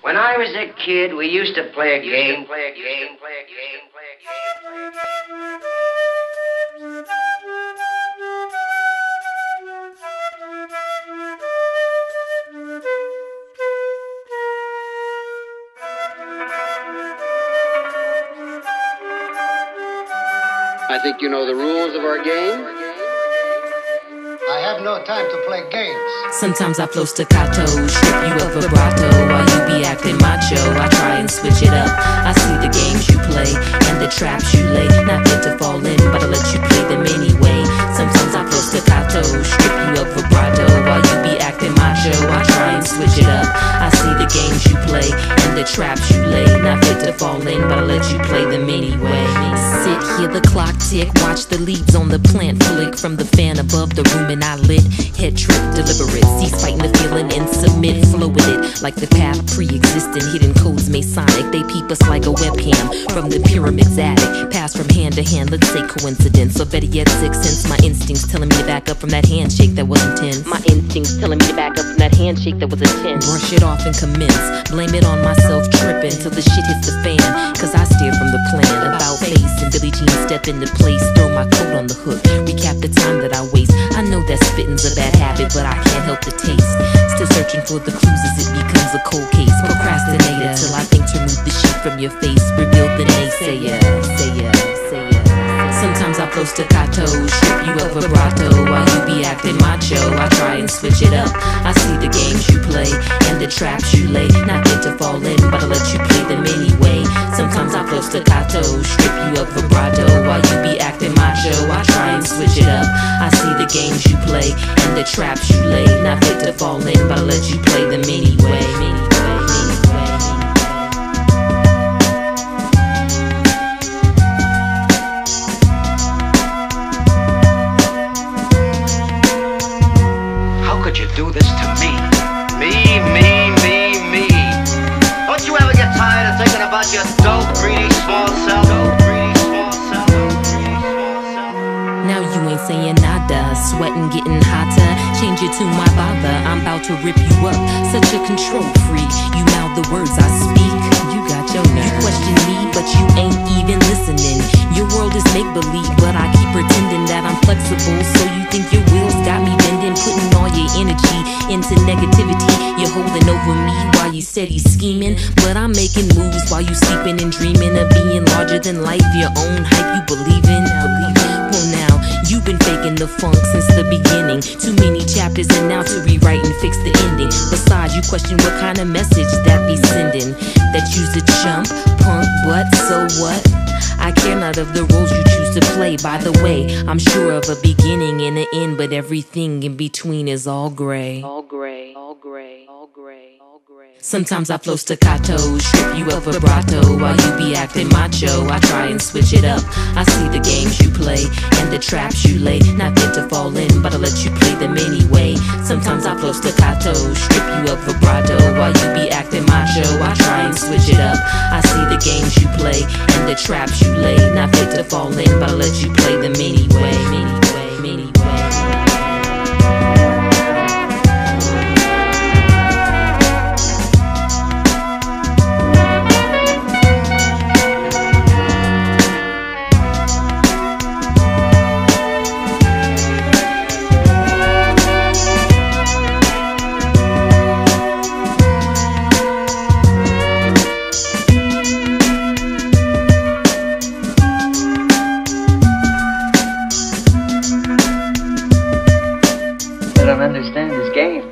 When I was a kid, we used to play a game. I think you know the rules of our game. I have no time to play games. Sometimes I flow staccato, strip you of vibrato while you be acting macho. I try and switch it up. I see the games you play and the traps you lay. Not fit to fall in, but I let you play them anyway. Sometimes I flow staccato, strip you of vibrato while you be acting macho. I try and switch it up. I see the games you play and the traps you lay. Not fit to fall in, but I let you play them anyway. Sit, hear the clock tick, watch the leaves on the plant flick from the fan above the room and I lit. Head trip, deliberate, cease fighting the feeling and submit. Flow with it like the path pre-existing. Hidden codes Masonic, they peep us like a webcam from the pyramid's attic. Pass from hand to hand, let's say coincidence, or better yet sixth sense. My instincts telling me to back up from that handshake that wasn't tense. My instincts telling me to back up from that handshake that was intense. Brush it off and commence, blame it on myself tripping till the shit hits the fan. Cause I steer from the plan, about face and Billie Jean step into place. Throw my coat on the hook, recap the time that I waste. I know that spitting's a bad habit, but I can't help the taste. Still searching for the clues as it becomes a cold case. Procrastinator till I think to remove the shit from your face. Reveal the naysayer, Sometimes I flow staccato, strip you of vibrato while you be acting macho. I try and switch it up. I see the games you play and the traps you lay. Not fit to fall in, but I let you play them anyway. Sometimes I flow staccato, strip you of vibrato while you be acting macho. I try and switch it up. I see the games you play and the traps you lay. Not fit to fall in, but I let you play them anyway. How could you do this to me? Me. Don't you ever get tired of thinking about your dope, greedy, small self? Now you ain't saying nada, sweating, getting hotter. Change it to my bother, I'm about to rip you up. Such a control freak, you mouth the words I speak. You got your nerve. You question me, but you ain't even listening. Your world is make-believe, but I keep pretending that I'm flexible. So you think your wheels got me bending, putting all your energy into negativity. You're holding over me while you steady scheming, but I'm making moves while you sleeping and dreaming of being larger than life. Your own hype you believe in. Well now, you've been faking the funk since the beginning. Too many chapters and now to rewrite and fix the ending. Besides, you question what kind of message that be sending. That you's a chump, punk, but so what? I care not of the roles you choose to play. By the way, I'm sure of a beginning and an end, but everything in between is all gray. Sometimes I flow staccato, strip you of vibrato while you be acting macho. I try and switch it up. I see the games you play and the traps you lay. Not fit to fall in, but I let you play them anyway. Sometimes I flow staccato, strip you of vibrato while you be acting macho. I try and switch it up. I see the games you play and the traps you lay. Not fit to fall in, but I let you play them anyway. I don't understand this game.